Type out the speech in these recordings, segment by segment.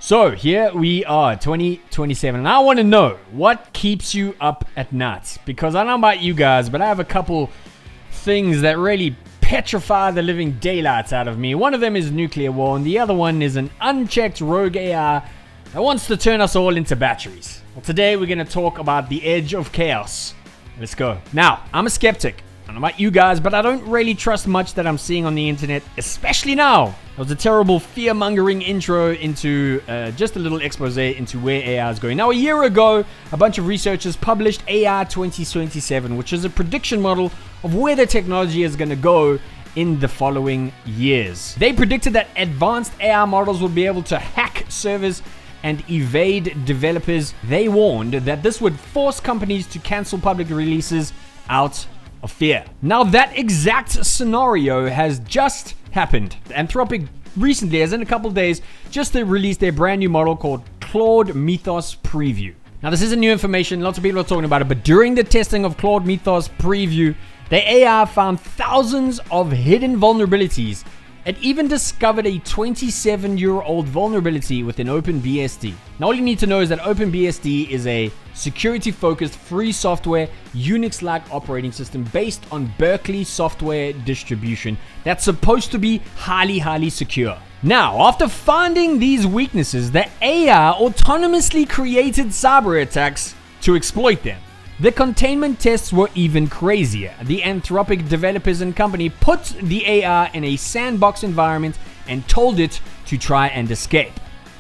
So here we are, 2027, and I want to know what keeps you up at night, because I don't know about you guys, but I have a couple things that really petrify the living daylights out of me. One of them is nuclear war, and the other one is an unchecked rogue AI that wants to turn us all into batteries. Well, today we're going to talk about the edge of chaos. Let's go. Now, I'm a skeptic. I don't know about you guys, but I don't really trust much that I'm seeing on the internet, especially now. That was a terrible fear-mongering intro into just a little expose into where AI is going. Now, a year ago, a bunch of researchers published AI 2027, which is a prediction model of where the technology is going to go in the following years. They predicted that advanced AI models will be able to hack servers and evade developers. They warned that this would force companies to cancel public releases out of fear. Now, that exact scenario has just happened. Anthropic recently, as in a couple days, just released their brand new model called Claude Mythos Preview. Now, this isn't new information. Lots of people are talking about it, but during the testing of Claude Mythos Preview, the AI found thousands of hidden vulnerabilities. It even discovered a 27-year-old vulnerability within OpenBSD. Now, all you need to know is that OpenBSD is a security-focused free software Unix-like operating system based on Berkeley software distribution that's supposed to be highly secure. Now, after finding these weaknesses, the AI autonomously created cyber attacks to exploit them. The containment tests were even crazier. The Anthropic developers and company put the AI in a sandbox environment and told it to try and escape.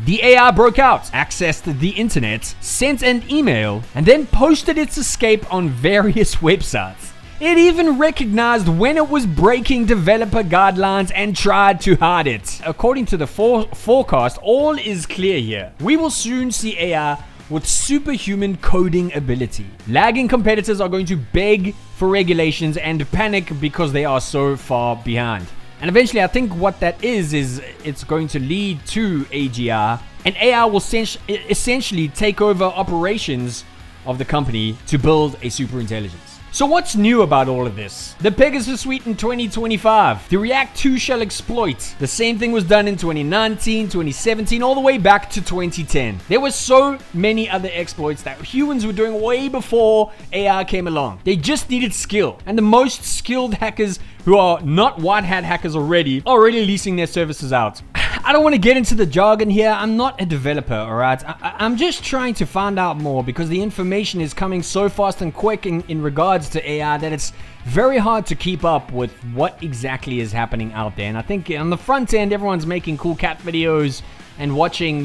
The AI broke out, accessed the internet, sent an email, and then posted its escape on various websites. It even recognized when it was breaking developer guidelines and tried to hide it. According to the forecast, all is clear here. We will soon see AI with superhuman coding ability. Lagging competitors are going to beg for regulations and panic because they are so far behind. And eventually, I think what that is it's going to lead to AGI, and AI will essentially take over operations of the company to build a super intelligence. So what's new about all of this? The Pegasus suite in 2025. The React 2 shell exploit. The same thing was done in 2019, 2017, all the way back to 2010. There were so many other exploits that humans were doing way before AI came along. They just needed skill. And the most skilled hackers who are not white hat hackers already are already leasing their services out. I don't want to get into the jargon here. I'm not a developer, alright? I'm just trying to find out more because the information is coming so fast and quick in regards to AI that it's very hard to keep up with what exactly is happening out there. And I think on the front end, everyone's making cool cat videos and watching,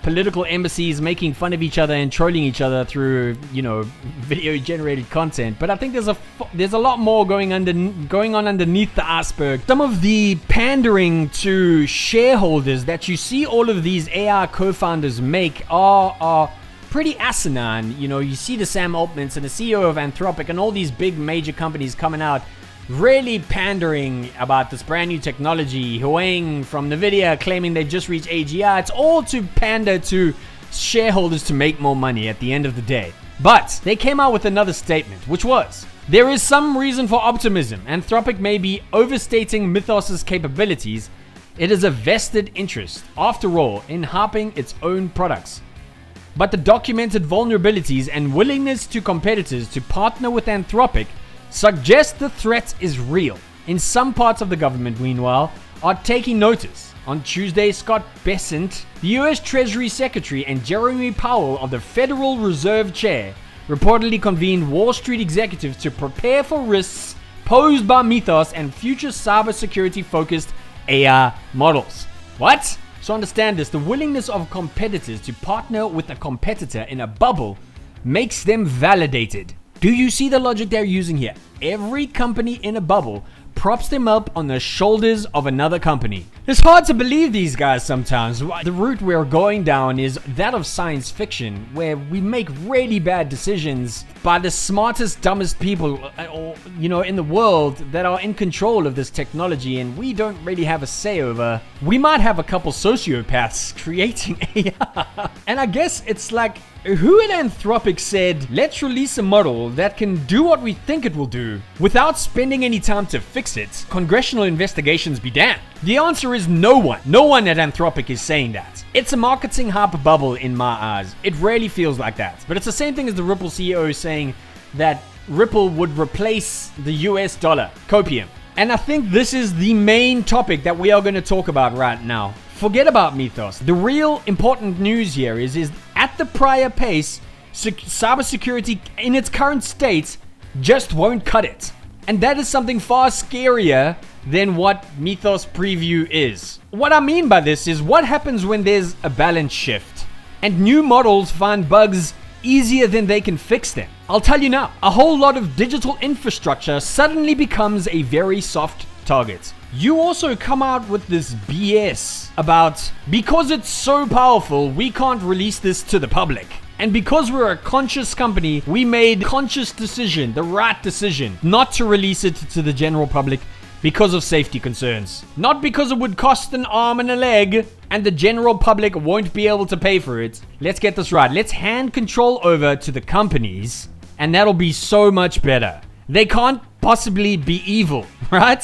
political embassies making fun of each other and trolling each other through, video generated content. But I think there's a lot more going on underneath the iceberg. Some of the pandering to shareholders that you see all of these AI co-founders make are pretty asinine. You see the Sam Altmans and the CEO of Anthropic and all these big major companies coming out really pandering about this brand new technology. Huang from NVIDIA claiming they just reached AGI. It's all to pander to shareholders to make more money at the end of the day. But they came out with another statement, which was, there is some reason for optimism. Anthropic may be overstating Mythos' capabilities. It is a vested interest, after all, in harping its own products. But the documented vulnerabilities and willingness to competitors to partner with Anthropic suggest the threat is real. In some parts of the government, meanwhile, are taking notice. On Tuesday, Scott Bessent, the US Treasury Secretary, and Jeremy Powell of the Federal Reserve Chair reportedly convened Wall Street executives to prepare for risks posed by Mythos and future cybersecurity-focused AI models. What? So understand this, the willingness of competitors to partner with a competitor in a bubble makes them validated. Do you see the logic they're using here? Every company in a bubble props them up on the shoulders of another company. It's hard to believe these guys sometimes. The route we're going down is that of science fiction, where we make really bad decisions by the smartest, dumbest people, in the world that are in control of this technology, and we don't really have a say over. We might have a couple sociopaths creating AI. And I guess it's like who at Anthropic said, let's release a model that can do what we think it will do without spending any time to fix it? Congressional investigations be damned. The answer is no one. No one at Anthropic is saying that. It's a marketing hype bubble in my eyes. It really feels like that. But it's the same thing as the Ripple CEO saying that Ripple would replace the US dollar, copium. And I think this is the main topic that we are going to talk about right now. Forget about Mythos. The real important news here is at the prior pace, cybersecurity in its current state just won't cut it. And that is something far scarier than what Mythos Preview is. What I mean by this is what happens when there's a balance shift and new models find bugs easier than they can fix them. I'll tell you now, a whole lot of digital infrastructure suddenly becomes a very soft target. You also come out with this BS about, because it's so powerful, we can't release this to the public. And because we're a conscious company, we made conscious decision, the right decision, not to release it to the general public because of safety concerns. Not because it would cost an arm and a leg and the general public won't be able to pay for it. Let's get this right. Let's hand control over to the companies and that'll be so much better. They can't possibly be evil, right?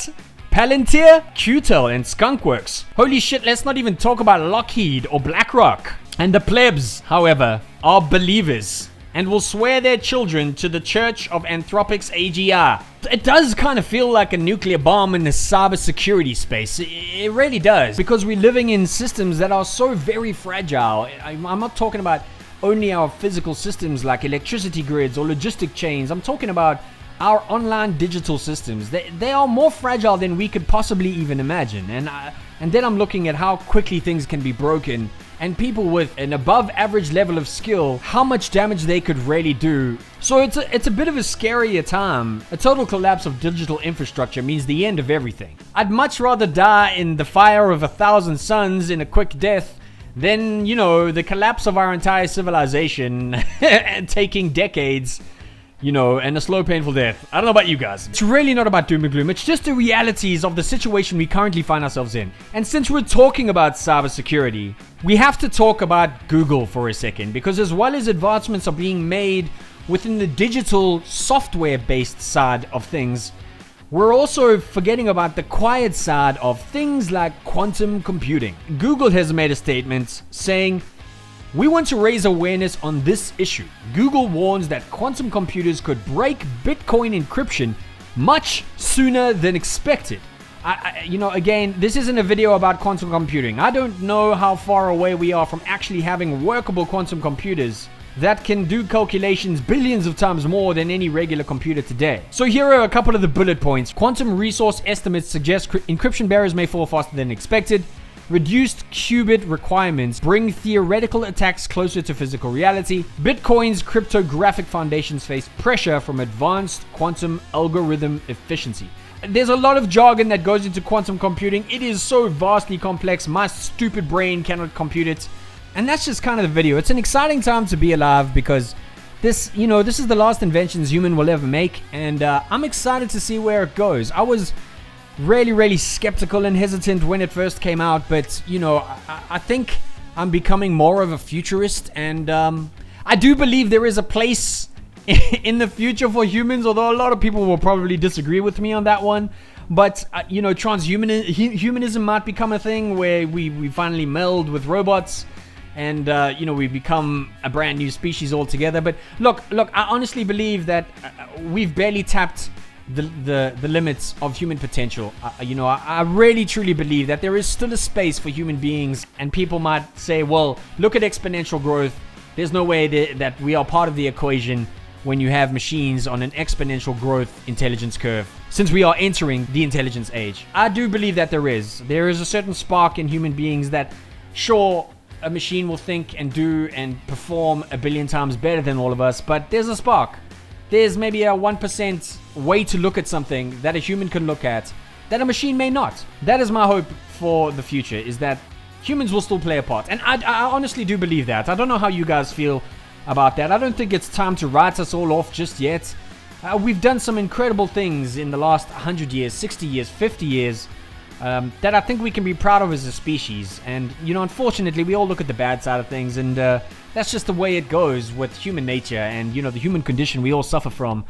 Palantir, Qtel, and Skunkworks. Holy shit, let's not even talk about Lockheed or BlackRock. And the plebs, however, are believers and will swear their children to the Church of Anthropic's AGR. It does kind of feel like a nuclear bomb in the cybersecurity space. It really does. Because we're living in systems that are so very fragile. I'm not talking about only our physical systems like electricity grids or logistic chains. I'm talking about our online digital systems. They are more fragile than we could possibly even imagine. And then I'm looking at how quickly things can be broken, and people with an above average level of skill, how much damage they could really do. So it's a bit of a scarier time. A total collapse of digital infrastructure means the end of everything. I'd much rather die in the fire of 1,000 suns in a quick death than, the collapse of our entire civilization and taking decades, and a slow, painful death. I don't know about you guys. It's really not about doom and gloom. It's just the realities of the situation we currently find ourselves in. And since we're talking about cybersecurity, we have to talk about Google for a second, because as well as advancements are being made within the digital software-based side of things, we're also forgetting about the quiet side of things like quantum computing. Google has made a statement saying, "We want to raise awareness on this issue. Google warns that quantum computers could break Bitcoin encryption much sooner than expected." Again, this isn't a video about quantum computing. I don't know how far away we are from actually having workable quantum computers that can do calculations billions of times more than any regular computer today. So here are a couple of the bullet points. Quantum resource estimates suggest encryption barriers may fall faster than expected. Reduced qubit requirements bring theoretical attacks closer to physical reality. Bitcoin's cryptographic foundations face pressure from advanced quantum algorithm efficiency. There's a lot of jargon that goes into quantum computing. It is so vastly complex. My stupid brain cannot compute it. And that's just kind of the video. It's an exciting time to be alive because this is the last inventions human will ever make. And I'm excited to see where it goes. I was really skeptical and hesitant when it first came out, but I think I'm becoming more of a futurist, and I do believe there is a place in the future for humans, although a lot of people will probably disagree with me on that one. But transhumanism might become a thing where we finally meld with robots, and we become a brand new species altogether. But look, I honestly believe that we've barely tapped the limits of human potential. I really truly believe that there is still a space for human beings, and people might say, well, look at exponential growth. There's no way that we are part of the equation when you have machines on an exponential growth intelligence curve, since we are entering the intelligence age. I do believe that there is a certain spark in human beings that, sure, a machine will think and do and perform 1 billion times better than all of us, but there's a spark. There's maybe a 1% way to look at something that a human can look at that a machine may not. That is my hope for the future, is that humans will still play a part. And I honestly do believe that. I don't know how you guys feel about that. I don't think it's time to write us all off just yet. We've done some incredible things in the last 100 years, 60 years, 50 years. that I think we can be proud of as a species. And, unfortunately, we all look at the bad side of things, and that's just the way it goes with human nature and, the human condition we all suffer from.